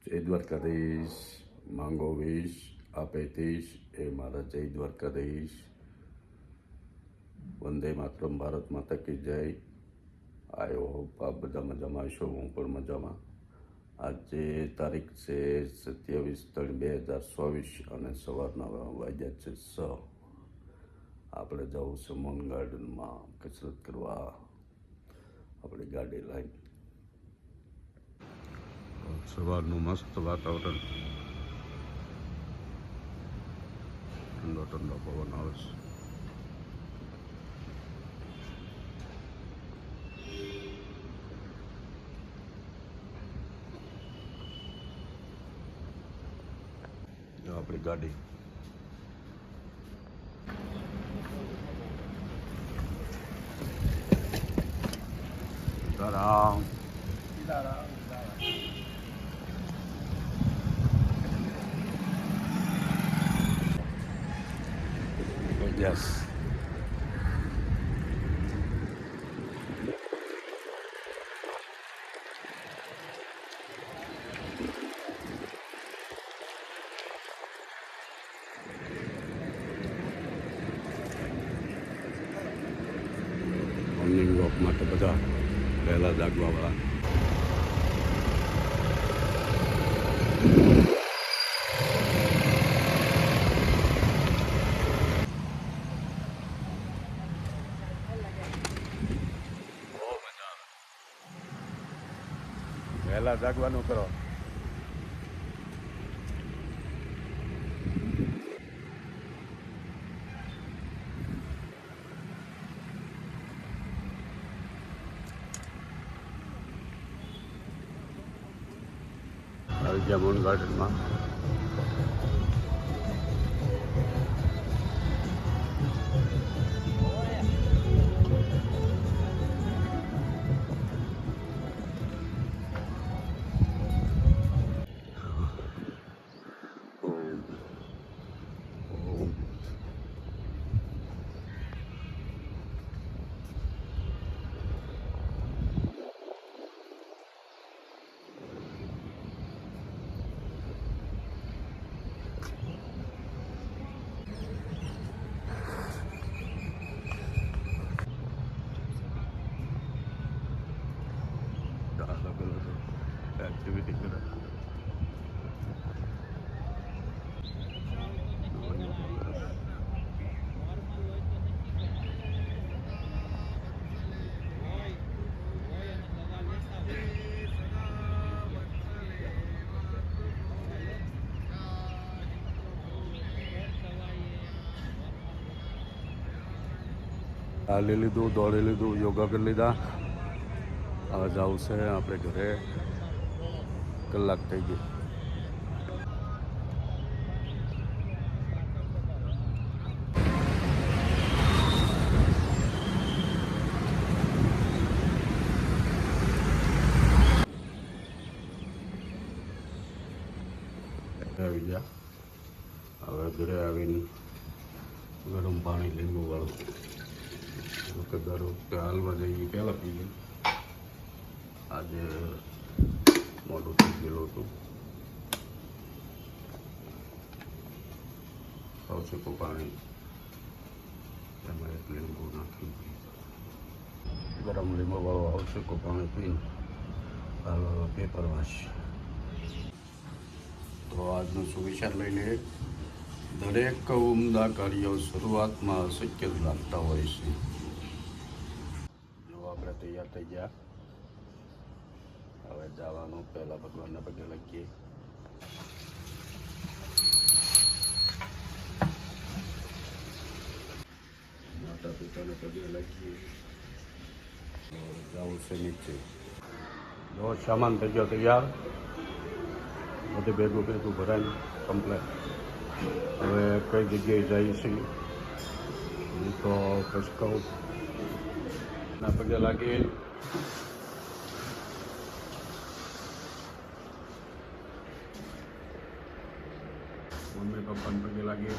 જય દ્વારકાધીશ. માંગો વીસ આપે 30 એ મારા જય દ્વારકાધીશ. વંદે માતરમ. ભારત માતા કી જય. આયો હોપ આપ બધા મજામાં હશો, હું પણ મજામાં. આજે તારીખ છે 27/3/2024 અને સવારના વાગ્યા છે 6. આપણે જવું છે મોન ગાર્ડનમાં કસરત કરવા. આપણી ગાડી લાઈન. સવારનું મસ્ત વાતાવરણ, ઠંડો ઠંડો પવન આવે છે. જો આપણી ગાડી. સીતારામ. યસ. મોર્નિંગ વોક માટે બધા વહેલા જાગવાવાળા. વહેલા જાગવાનું કરો. આવી ગયા મોન ગાર્ડનમાં. એક્ટિવિટી કરે. હાલી લીધું, દોડી લીધું, યોગા કરી લીધા. હવે જવું છે આપણે ઘરે. કલાક થઈ ગઈ. આવી ગયા. હવે ઘરે આવીને ગરમ પાણી લીંબુ વાળું કે ગરમ કે હાલવા જઈએ પહેલાં પીએ. આજે મોટું થઈ ગયેલું હતું. સૌસેકું પાણી એમાં એક લીંબુ નાખી ગરમ લીંબુ વાળું સૌસેકું પાણી પીને પેપર વાંચ. તો આજનો સુવિચાર લઈ લે. દરેક ઉમદા કાર્યો શરૂઆતમાં અશક્ય જ લાગતા હોય છે. જો આપણે તૈયાર થઈ ગયા. હવે જવાનું. પહેલાં ભગવાનના પગે લાગીએ. માતા પિતાને પગે લાગીએ. જવું છે નીચે. જો સામાન થઈ ગયો તૈયાર. બધું ભેગું ભરાઈને કમ્પ્લેટ. હવે કઈ જગ્યાએ જઈએ છીએ હું તો પછી કહું. ના પગે લાગી. મમ્મી પપ્પાને પગે લાગી.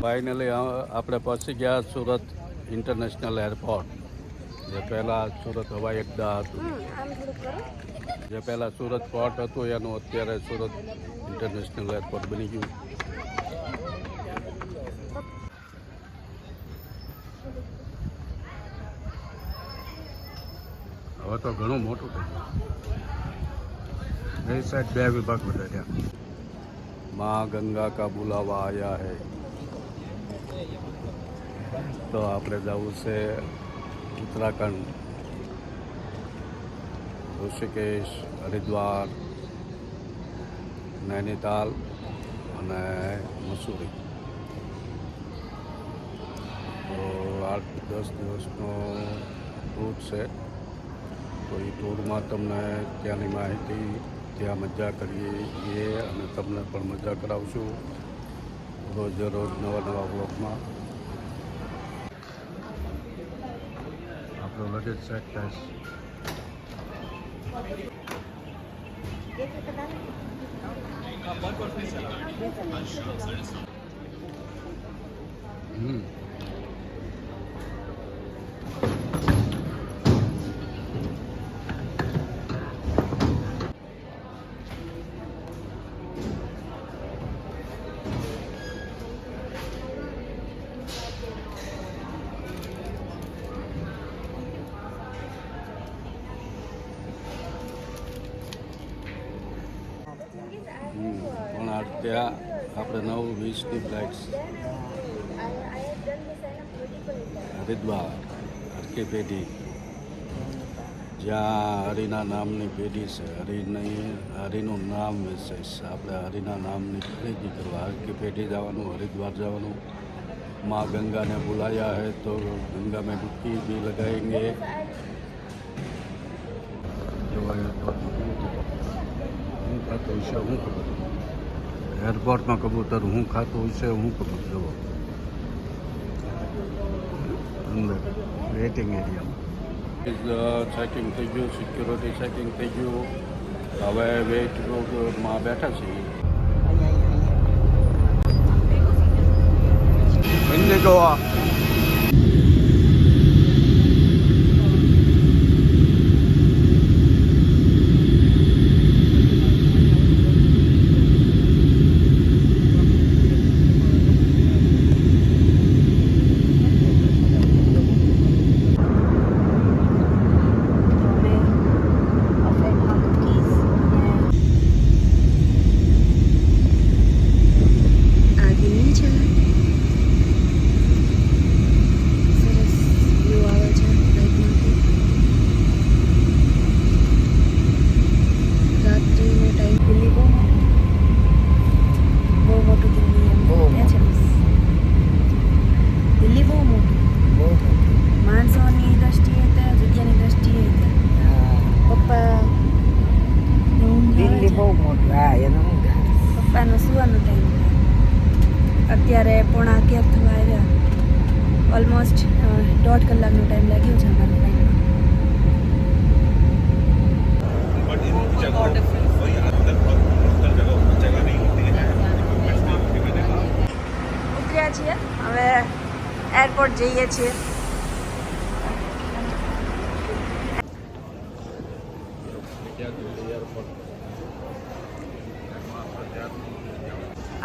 ફાઇનલી આપણે પહોંચી ગયા સુરત ઇન્ટરનેશનલ એરપોર્ટ. જે પહેલાં સુરત હવાઈ અડ્ડા હતું, જે પહેલાં સુરત પોર્ટ હતું એનું અત્યારે સુરત ઇન્ટરનેશનલ એરપોર્ટ બની ગયું. હવે તો ઘણું મોટું થઈ ગયું. એ સાઈડ 2 વિભાગ વધાર્યા. माँ गंगा का बुलावा आया है. તો આપણે જવું છે ઉત્તરાખંડ, ઋષિકેશ, હરિદ્વાર, નૈનીતાલ અને મસૂરી. તો 8-10 દિવસનો ટૂર છે. તો એ ટૂરમાં તમને ત્યાંની માહિતી, ત્યાં મજા કરીએ અને તમને પણ મજા કરાવશું રોજ નવા બ્લોગમાં. આપણો લગેજ ચેક થાય. પણ ત્યાં આપણે 9:20ની ફ્લાઇટ હરિદ્વાર હરકી પેઢી, જ્યાં હરિના નામની પેઢી છે. હરિનું નામ વિશેષ આપણે હરિના નામની ખરીદી કરવા હરકી પેઢી જવાનું, હરિદ્વાર જવાનું. माँ गंगा ने बुलाया है तो गंगा में डुबकी भी लगाएंगे. હું ખાતો હશે હું ખબર, એરપોર્ટમાં કબૂતર હું ખાતો હશે હું ખબર. જુઓ અંદર વેઇટિંગ એરિયામાં ચેકિંગ થઈ ગયું, સિક્યુરિટી ચેકિંગ થઈ ગયું. હવે વેઇટમાં બેઠા છીએ. Indigo. પપ્પાનો સુવાનો ટાઈમ અત્યારે 11:30 થવા આવ્યા. ઓલમોસ્ટ 1.5 કલાકનો ટાઈમ લાગ્યો છે અમારા ફ્લાઇટમાં. ઉતર્યા છીએ, હવે એરપોર્ટ જઈએ છીએ.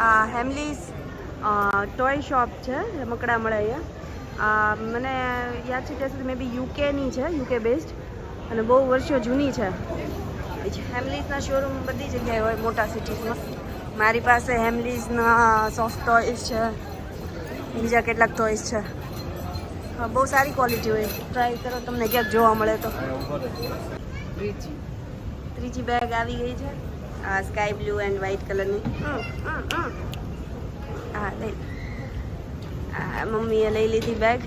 આ હેમલીઝ ટોય શોપ છે, રમકડા મળે અહીંયા. મને યાદ છે ત્યાં સુધી મે બી યુકેની છે, યુકે બેઝડ, અને બહુ વર્ષો જૂની છે. હેમલીઝના શોરૂમ બધી જગ્યાએ હોય મોટા સિટીઝમાં. મારી પાસે હેમલીઝના સોફ્ટ ટોયસ છે, બીજા કેટલાક ટોયસ છે. બહુ સારી ક્વોલિટી હોય, ટ્રાય કરો તમને ક્યાંક જોવા મળે તો. ત્રીજી બેગ આવી ગઈ છે, આ સ્કાય બ્લુ એન્ડ વ્હાઇટ કલરની. હા લઈ, મમ્મીએ લઈ લીધી બેગ.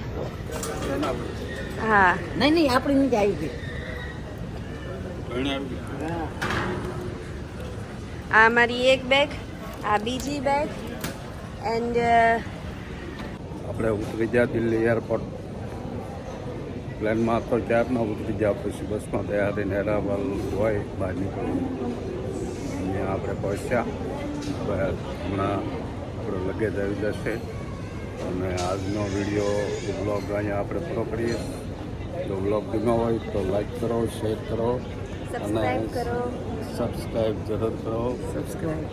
હા નહીં આપણી નથી આવી ગઈ. આ મારી એક બેગ, આ બીજી બેગ. એન્ડ આપણે ઉતરી ગયા દિલ્હી એરપોર્ટ. પ્લેનમાં તો ક્યારના ઉતરી ગયા, પછી બસમાં તૈયાર થઈને હેરાવાલ હોય બહાર નીકળવું. અહીંયા આપણે પહોંચ્યા. હવે હમણાં આપણો લગેજ આવી જશે. અને આજનો વિડીયો બ્લોગ અહીંયા આપણે પૂરો કરીએ. જો બ્લોગ ગમ્યો હોય તો લાઈક કરો, શેર કરો અને સબસ્ક્રાઇબ કરો. સબસ્ક્રાઈબ જરૂર કરો. સબસ્ક્રાઇબ.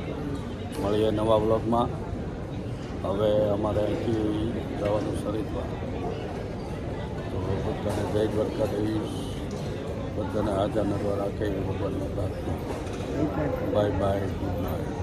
મળીએ નવા બ્લોગમાં. હવે અમારે અહીંથી જવાનું શરીરમાં, તો બધાને જય દ્વારકાધીશ, બધાને હાજર નરવા રાખે એ ભગવાનને પ્રાર્થના. Bye bye, good night.